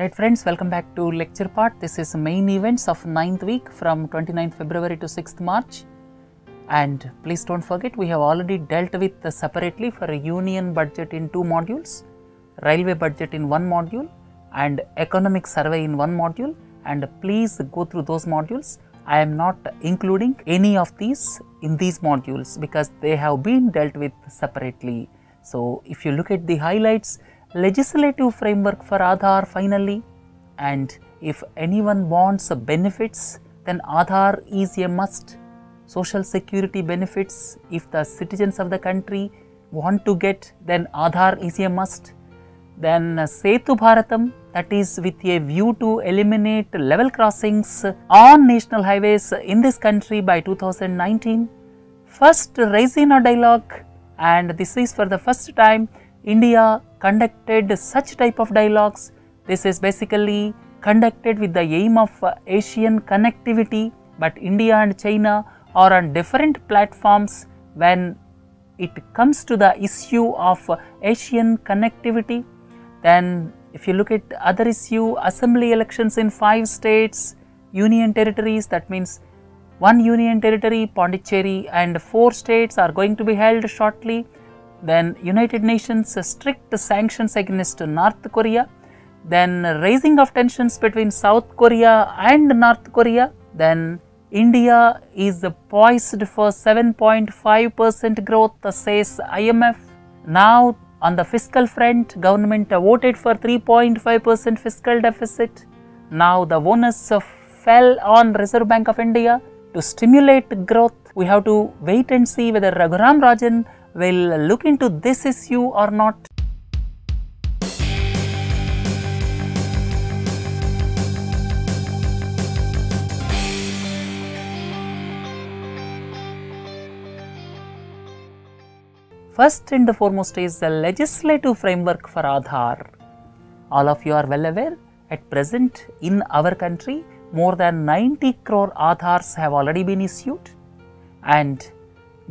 Right friends, welcome back to lecture part. This is main events of 9th week from 29th February to 6th March. And please don't forget, we have already dealt with separately for a union budget in 2 modules, railway budget in 1 module and economic survey in 1 module, and please go through those modules. I am not including any of these in these modules because they have been dealt with separately. So if you look at the highlights, legislative framework for Aadhaar finally, and if anyone wants benefits, then Aadhaar is a must. Social security benefits, if the citizens of the country want to get, then Aadhaar is a must. Then Setu Bharatam, that is with a view to eliminate level crossings on national highways in this country by 2019. First ShangriLa Dialogue, and this is for the first time India conducted such type of dialogues. This is basically conducted with the aim of Asian connectivity, but India and China are on different platforms when it comes to the issue of Asian connectivity. Then if you look at other issue, assembly elections in 5 states, union territories, that means 1 union territory, Pondicherry, and 4 states are going to be held shortly. Then United Nations strict sanctions against North Korea, then raising of tensions between South Korea and North Korea, then India is poised for 7.5% growth, says IMF. Now on the fiscal front, government voted for 3.5% fiscal deficit. Now the onus fell on Reserve Bank of India to stimulate growth. We have to wait and see whether Raghuram Rajan will look into this issue or not. First and foremost is the legislative framework for Aadhaar. All of you are well aware, at present in our country more than 90 crore Aadhaars have already been issued, and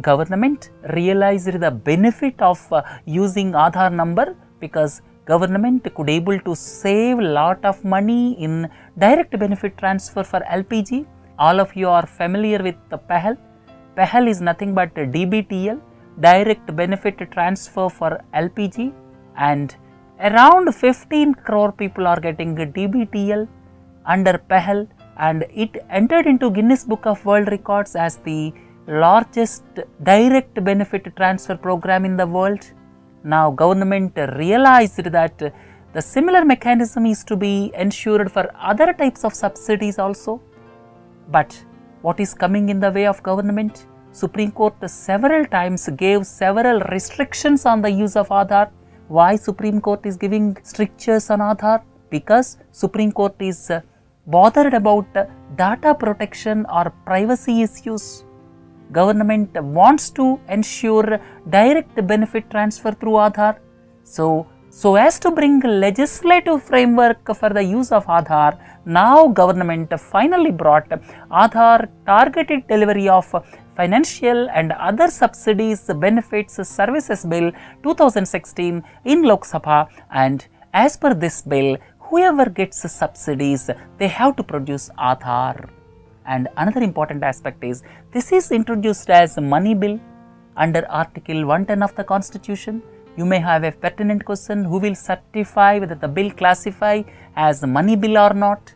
government realized the benefit of using Aadhaar number because government could able to save lot of money in direct benefit transfer for LPG. All of you are familiar with the PEHL. PEHL is nothing but DBTL, direct benefit transfer for LPG, and around 15 crore people are getting DBTL under PEHL, and it entered into Guinness Book of World Records as the largest direct benefit transfer program in the world. Now government realized that the similar mechanism is to be ensured for other types of subsidies also. But what is coming in the way of government? Supreme Court several times gave several restrictions on the use of Aadhaar. Why Supreme Court is giving strictures on Aadhaar? Because Supreme Court is bothered about data protection or privacy issues. Government wants to ensure direct benefit transfer through Aadhaar. So as to bring legislative framework for the use of Aadhaar, now government finally brought Aadhaar targeted delivery of financial and other subsidies, benefits, services bill 2016 in Lok Sabha, and as per this bill, whoever gets subsidies, they have to produce Aadhaar. And another important aspect is, this is introduced as money bill under Article 110 of the Constitution. You may have a pertinent question, who will certify whether the bill classify as money bill or not?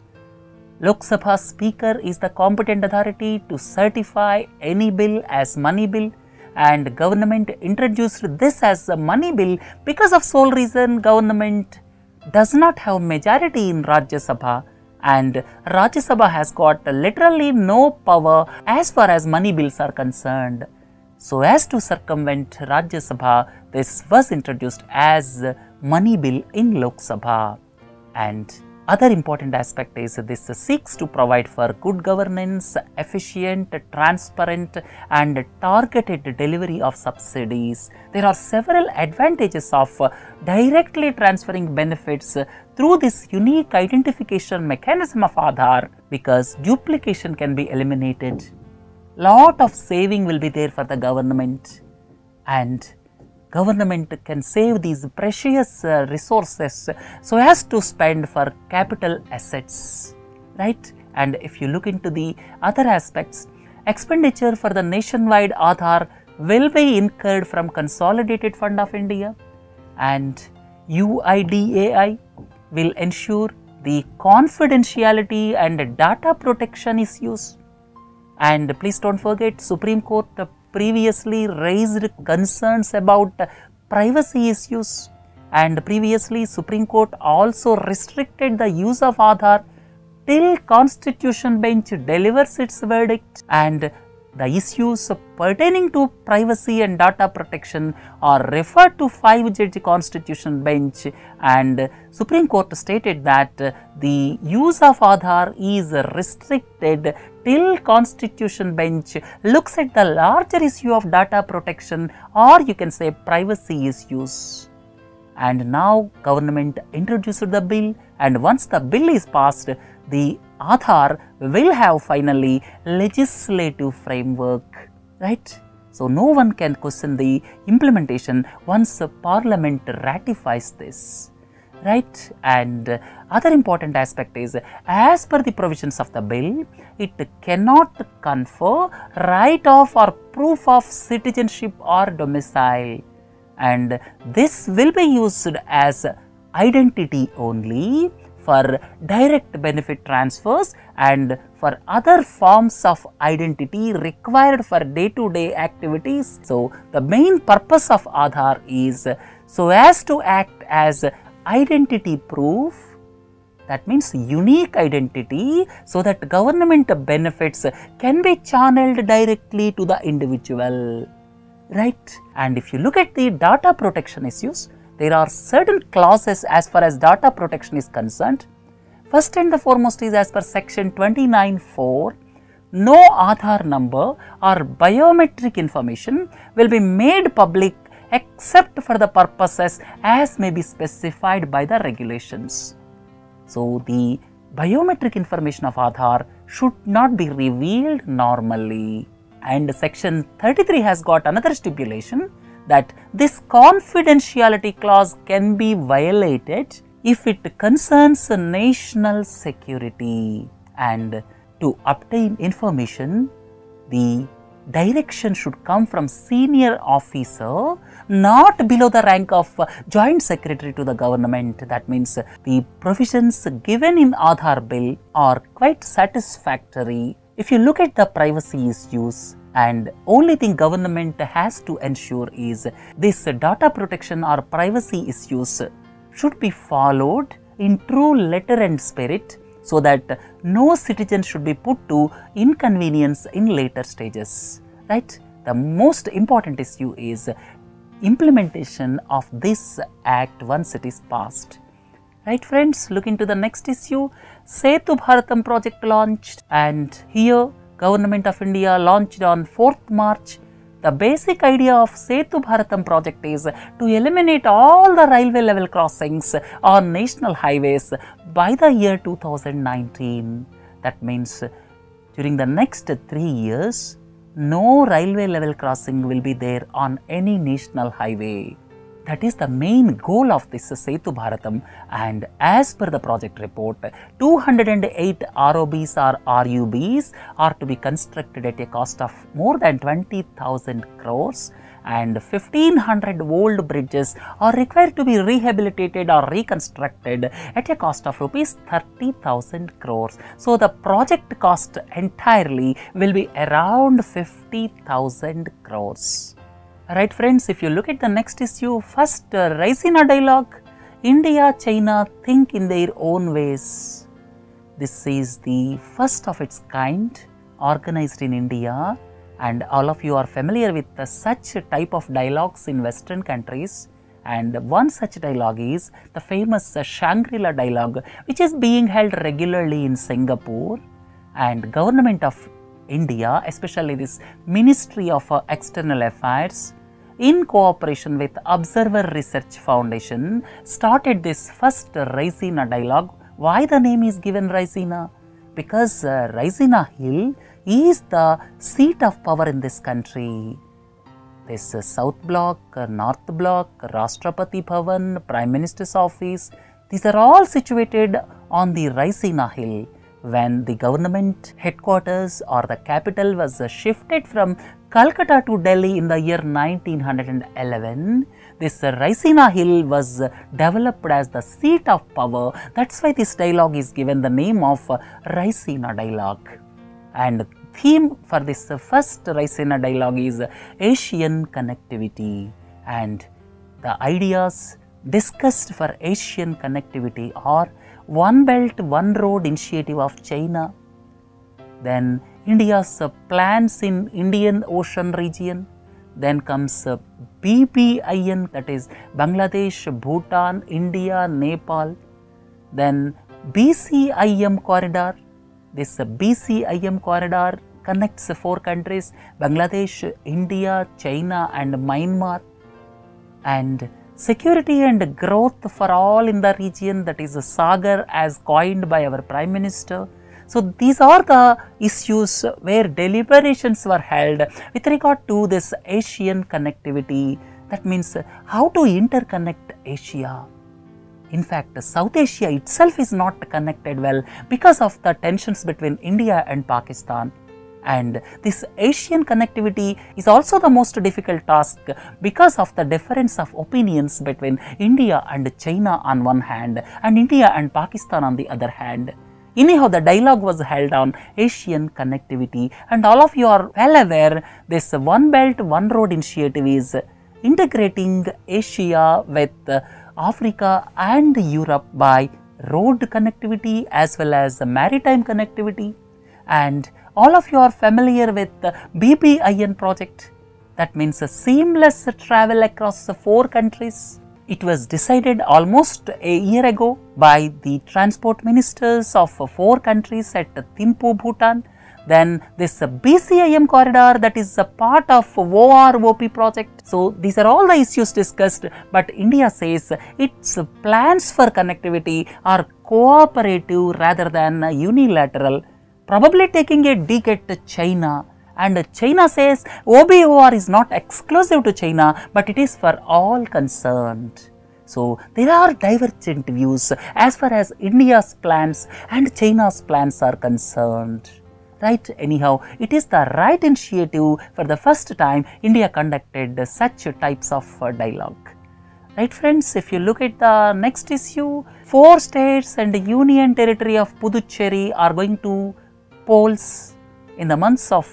Lok Sabha Speaker is the competent authority to certify any bill as money bill, and government introduced this as a money bill because of sole reason government does not have majority in Rajya Sabha, and Rajya Sabha has got literally no power as far as money bills are concerned. So as to circumvent Rajya Sabha, this was introduced as money bill in Lok Sabha. And other important aspect is this seeks to provide for good governance, efficient, transparent and targeted delivery of subsidies. There are several advantages of directly transferring benefits through this unique identification mechanism of Aadhaar, because duplication can be eliminated. Lot of saving will be there for the government, and government can save these precious resources so as to spend for capital assets, right? And if you look into the other aspects, expenditure for the nationwide Aadhaar will be incurred from Consolidated Fund of India, and UIDAI will ensure the confidentiality and data protection issues. And please don't forget, Supreme Court previously raised concerns about privacy issues, and previously Supreme Court also restricted the use of Aadhaar till Constitution Bench delivers its verdict, and the issues pertaining to privacy and data protection are referred to 5-judge Constitution Bench, and Supreme Court stated that the use of Aadhaar is restricted till Constitution Bench looks at the larger issue of data protection, or you can say privacy issues. And now government introduced the bill, and once the bill is passed, the Aadhaar will have finally legislative framework, right? So no one can question the implementation once Parliament ratifies this, right? And other important aspect is, as per the provisions of the bill, it cannot confer right of or proof of citizenship or domicile, and this will be used as identity only for direct benefit transfers and for other forms of identity required for day-to-day activities. So the main purpose of Aadhaar is so as to act as identity proof, that means unique identity, so that government benefits can be channeled directly to the individual, right? And if you look at the data protection issues, there are certain clauses as far as data protection is concerned. First and the foremost is, as per section 29(4), no Aadhaar number or biometric information will be made public except for the purposes as may be specified by the regulations. So the biometric information of Aadhaar should not be revealed normally. And section 33 has got another stipulation that this confidentiality clause can be violated if it concerns national security, and to obtain information, the direction should come from senior officer, not below the rank of joint secretary to the government. That means the provisions given in Aadhaar bill are quite satisfactory. If you look at the privacy issues, and only thing government has to ensure is this data protection or privacy issues should be followed in true letter and spirit, so that no citizen should be put to inconvenience in later stages, right? The most important issue is implementation of this act once it is passed. Right friends, look into the next issue. Setu Bharatam project launched, and here Government of India launched on 4th March. The basic idea of Setu Bharatam project is to eliminate all the railway level crossings on national highways by the year 2019. That means during the next 3 years, no railway level crossing will be there on any national highway. That is the main goal of this Setu Bharatam, and as per the project report, 208 ROBs or RUBs are to be constructed at a cost of more than 20,000 crores, and 1500 old bridges are required to be rehabilitated or reconstructed at a cost of rupees 30,000 crores. So the project cost entirely will be around 50,000 crores. Alright friends, if you look at the next issue, first Raisina Dialogue, India, China think in their own ways. This is the first of its kind organized in India, and all of you are familiar with such type of dialogues in Western countries, and one such dialogue is the famous ShangriLa Dialogue, which is being held regularly in Singapore, and Government of India, especially this Ministry of External Affairs, in cooperation with Observer Research Foundation, started this first Raisina Dialogue. Why the name is given Raisina? Because Raisina Hill is the seat of power in this country. this South Block, North Block, Rashtrapati Bhavan, Prime Minister's office, these are all situated on the Raisina Hill. When the government headquarters or the capital was shifted from Calcutta to Delhi in the year 1911, this Raisina Hill was developed as the seat of power. That's why this dialogue is given the name of Raisina Dialogue. And theme for this first Raisina Dialogue is Asian connectivity, and the ideas discussed for Asian connectivity are One Belt, One Road initiative of China, then India's plans in Indian Ocean region, then comes BBIN, that is Bangladesh, Bhutan, India, Nepal, then BCIM corridor. This BCIM corridor connects 4 countries, Bangladesh, India, China and Myanmar, and security and growth for all in the region, that is Sagar as coined by our Prime Minister. So, these are the issues where deliberations were held with regard to this Asian connectivity. That means how to interconnect Asia. In fact, South Asia itself is not connected well because of the tensions between India and Pakistan. And this Asian connectivity is also the most difficult task because of the difference of opinions between India and China on one hand and India and Pakistan on the other hand. Anyhow, the dialogue was held on Asian connectivity, and all of you are well aware this One Belt, One Road initiative is integrating Asia with Africa and Europe by road connectivity as well as maritime connectivity. And all of you are familiar with the BBIN project, that means a seamless travel across 4 countries. It was decided almost a year ago by the transport ministers of 4 countries at Thimphu, Bhutan. Then this BCIM corridor, that is a part of OROP project. So, these are all the issues discussed, but India says its plans for connectivity are cooperative rather than unilateral, probably taking a dig at China. And China says OBOR is not exclusive to China, but it is for all concerned. So, there are divergent views as far as India's plans and China's plans are concerned. Right? Anyhow, it is the right initiative. For the first time, India conducted such types of dialogue. Right friends, if you look at the next issue, 4 states and the Union Territory of Puducherry are going to polls in the months of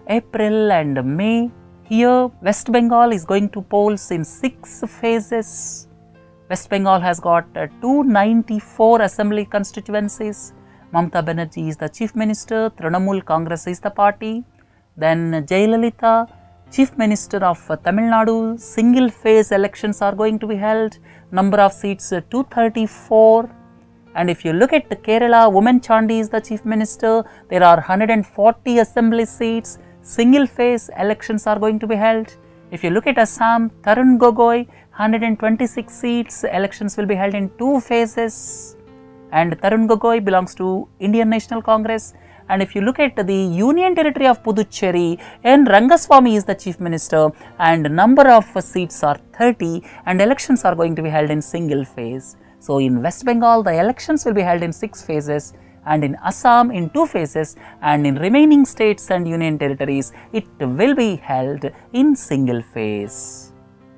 April and May. Here, West Bengal is going to polls in 6 phases. West Bengal has got 294 assembly constituencies. Mamata Banerjee is the Chief Minister, Trinamool Congress is the party. Then Jayalalitha, Chief Minister of Tamil Nadu, single phase elections are going to be held. Number of seats 234. And if you look at Kerala, Woman Chandi is the Chief Minister. There are 140 assembly seats. Single phase elections are going to be held. If you look at Assam, Tarun Gogoi, 126 seats. Elections will be held in 2 phases. And Tarun Gogoi belongs to Indian National Congress. And if you look at the Union Territory of Puducherry, N. Rangaswamy is the Chief Minister, and number of seats are 30, and elections are going to be held in single phase. So, in West Bengal, the elections will be held in 6 phases, and in Assam in 2 phases, and in remaining states and union territories, it will be held in single phase.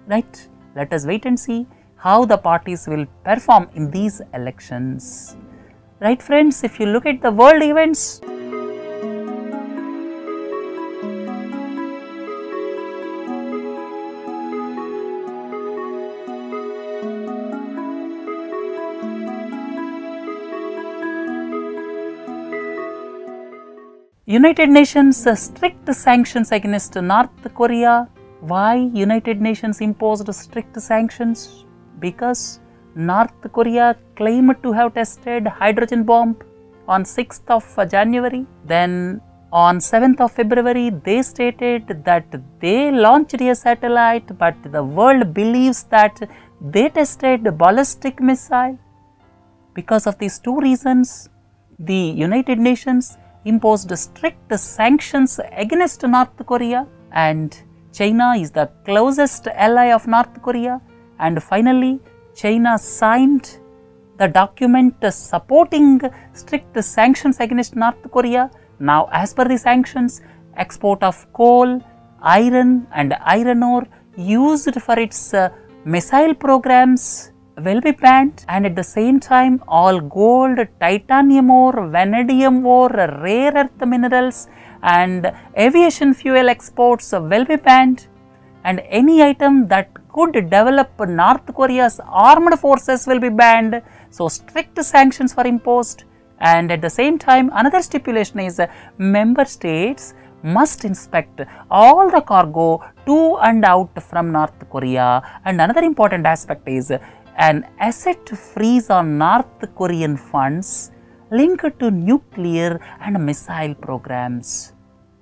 Right? Let us wait and see how the parties will perform in these elections. Right friends, if you look at the world events, United Nations strict sanctions against North Korea. Why United Nations imposed strict sanctions? Because North Korea claimed to have tested hydrogen bomb on 6th of January. Then on 7th of February, they stated that they launched a satellite, but the world believes that they tested ballistic missile. Because of these 2 reasons, the United Nations imposed strict sanctions against North Korea, and China is the closest ally of North Korea, and finally China signed the document supporting strict sanctions against North Korea. Now, as per the sanctions, export of coal, iron and iron ore used for its missile programs will be banned, and at the same time all gold, titanium ore, vanadium ore, rare earth minerals and aviation fuel exports will be banned, and any item that could develop North Korea's armed forces will be banned. So, strict sanctions were imposed, and at the same time another stipulation is member states must inspect all the cargo to and out from North Korea, and another important aspect is an asset freeze on North Korean funds linked to nuclear and missile programs.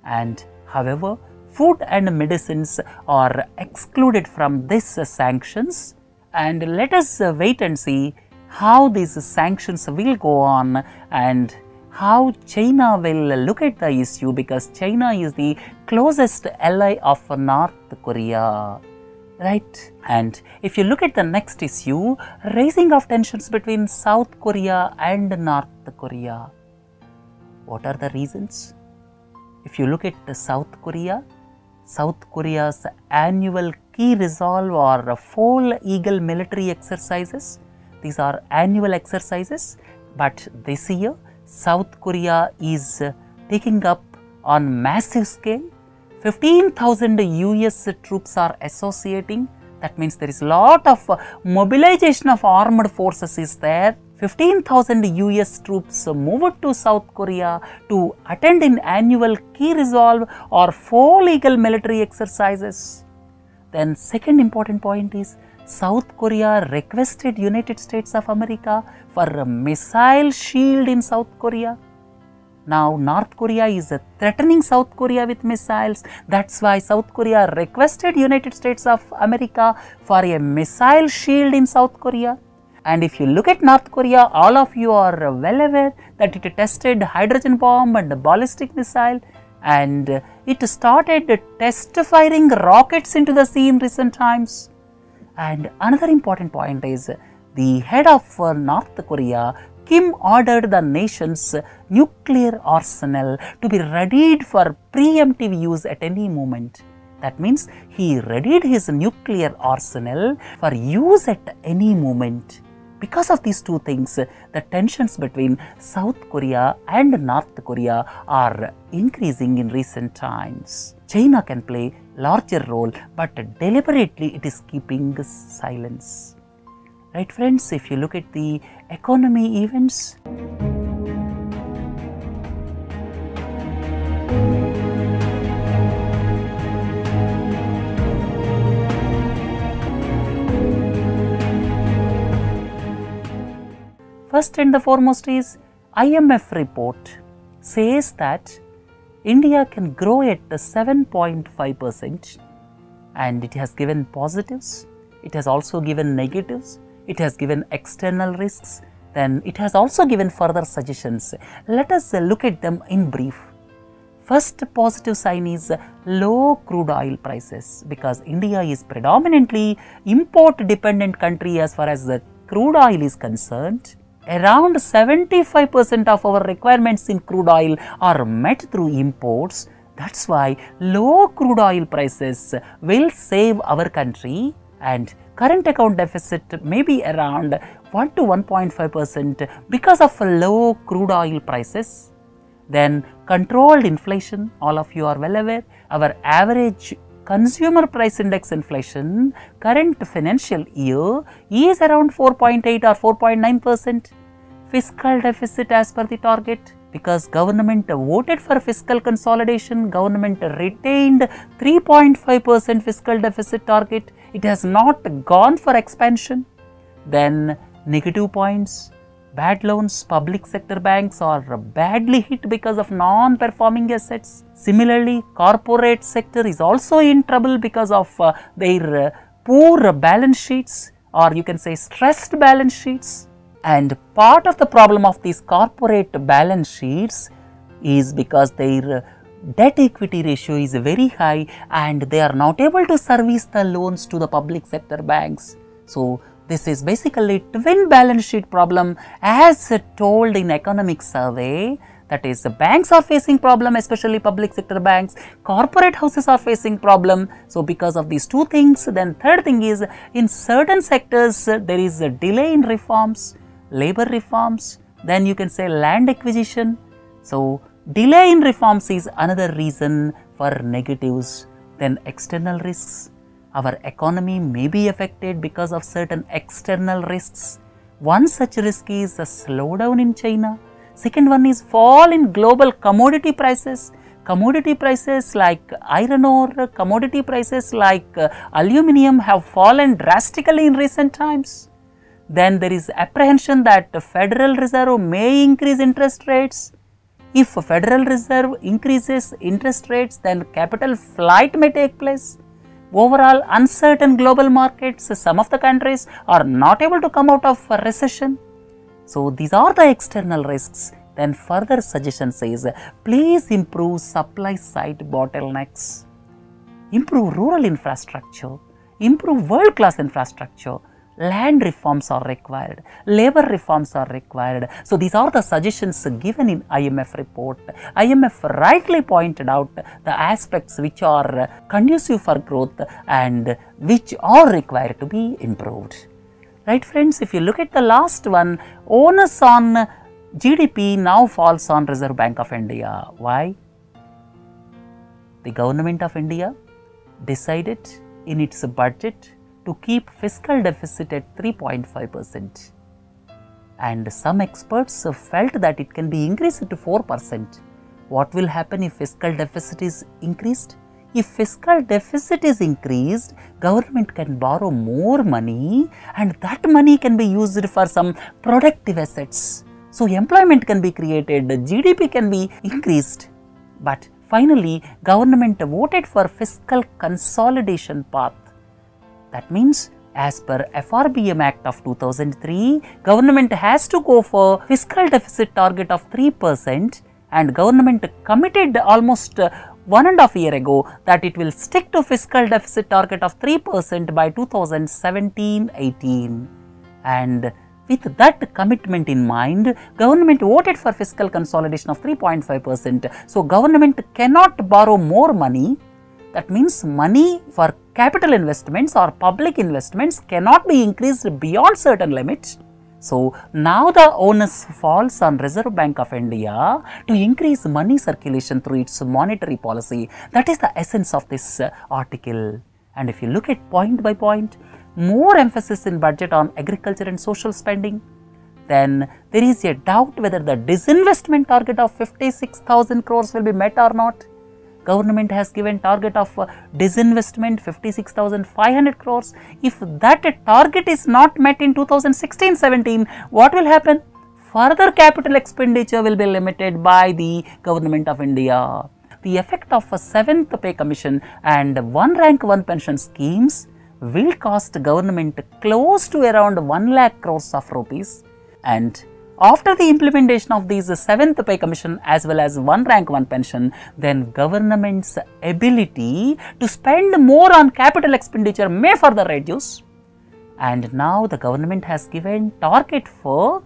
And however, food and medicines are excluded from these sanctions, and let us wait and see how these sanctions will go on and how China will look at the issue, because China is the closest ally of North Korea, right? And if you look at the next issue, raising of tensions between South Korea and North Korea. What are the reasons? If you look at South Korea's annual key resolve or Fall Eagle military exercises. These are annual exercises, but this year South Korea is taking up on massive scale. 15,000 US troops are associating. That means there is a lot of mobilization of armed forces is there. 15,000 US troops moved to South Korea to attend in annual key resolve or Fall Eagle military exercises. Then second important point is South Korea requested United States of America for a missile shield in South Korea. Now North Korea is threatening South Korea with missiles. That's why South Korea requested United States of America for a missile shield in South Korea. And if you look at North Korea, all of you are well aware that it tested hydrogen bomb and ballistic missile, and it started test firing rockets into the sea in recent times. And another important point is the head of North Korea, Kim, ordered the nation's nuclear arsenal to be readied for preemptive use at any moment. That means he readied his nuclear arsenal for use at any moment. Because of these two things, the tensions between South Korea and North Korea are increasing in recent times. China can play larger role, but deliberately it is keeping silence. Right friends, if you look at the economy events, first and the foremost is IMF report says that India can grow at 7.5%, and it has given positives, it has also given negatives, it has given external risks, then it has also given further suggestions. Let us look at them in brief. First positive sign is low crude oil prices, because India is predominantly import dependent country as far as the crude oil is concerned. Around 75% of our requirements in crude oil are met through imports. That's why low crude oil prices will save our country, and current account deficit may be around 1 to 1.5% because of low crude oil prices. Then controlled inflation, all of you are well aware, our average consumer price index inflation current financial year is around 4.8 or 4.9%. Fiscal deficit as per the target, because government voted for fiscal consolidation, government retained 3.5% fiscal deficit target. It has not gone for expansion. Then negative points, bad loans, public sector banks are badly hit because of non-performing assets. Similarly, corporate sector is also in trouble because of their poor balance sheets, or you can say stressed balance sheets. And part of the problem of these corporate balance sheets is because their debt equity ratio is very high and they are not able to service the loans to the public sector banks. So, this is basically twin balance sheet problem as told in economic survey. That is, the banks are facing problem, especially public sector banks, corporate houses are facing problem. So, because of these two things, then third thing is in certain sectors there is a delay in reforms, labor reforms, then you can say land acquisition. So, delay in reforms is another reason for negatives. Then external risks. Our economy may be affected because of certain external risks. One such risk is a slowdown in China. Second one is fall in global commodity prices. Commodity prices like iron ore, commodity prices like aluminium have fallen drastically in recent times. Then there is apprehension that the Federal Reserve may increase interest rates. If Federal Reserve increases interest rates, then capital flight may take place. Overall, uncertain global markets, some of the countries are not able to come out of a recession. So, these are the external risks. Then further suggestion says, please improve supply side bottlenecks, improve rural infrastructure, improve world class infrastructure, land reforms are required, labor reforms are required. So, these are the suggestions given in IMF report. IMF rightly pointed out the aspects which are conducive for growth and which are required to be improved. Right friends, if you look at the last one, onus on GDP now falls on Reserve Bank of India. Why? The government of India decided in its budget to keep fiscal deficit at 3.5%, and some experts felt that it can be increased to 4%. What will happen if fiscal deficit is increased? If fiscal deficit is increased, government can borrow more money and that money can be used for some productive assets. So, employment can be created, GDP can be increased. But finally, government voted for fiscal consolidation path. That means, as per FRBM Act of 2003, government has to go for fiscal deficit target of 3%, and government committed almost 1.5 years ago that it will stick to fiscal deficit target of 3% by 2017-18. And with that commitment in mind, government voted for fiscal consolidation of 3.5%. So, government cannot borrow more money. That means money for capital investments or public investments cannot be increased beyond certain limits. So, now the onus falls on Reserve Bank of India to increase money circulation through its monetary policy. That is the essence of this article. And if you look at point by point, more emphasis in budget on agriculture and social spending, then there is a doubt whether the disinvestment target of 56,000 crores will be met or not. Government has given target of disinvestment 56,500 crores. If that target is not met in 2016-17, what will happen? Further capital expenditure will be limited by the Government of India. The effect of a 7th pay commission and one rank one pension schemes will cost government close to around 1 lakh crores of rupees, and after the implementation of these 7th pay commission as well as one rank one pension, then government's ability to spend more on capital expenditure may further reduce. And now the government has given target for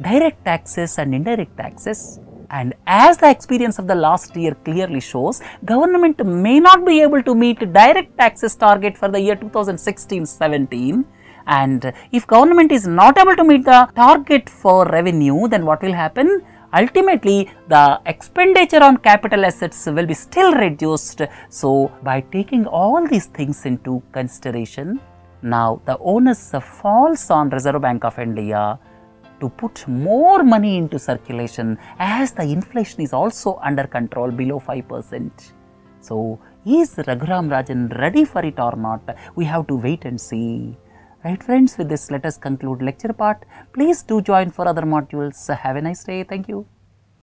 direct taxes and indirect taxes. And as the experience of the last year clearly shows, government may not be able to meet direct taxes target for the year 2016-17. And if government is not able to meet the target for revenue, then what will happen? Ultimately, the expenditure on capital assets will be still reduced. So, by taking all these things into consideration, now the onus falls on Reserve Bank of India to put more money into circulation as the inflation is also under control below 5%. So, is Raghuram Rajan ready for it or not? We have to wait and see. Right friends, with this let us conclude lecture part. Please do join for other modules. Have a nice day. Thank you.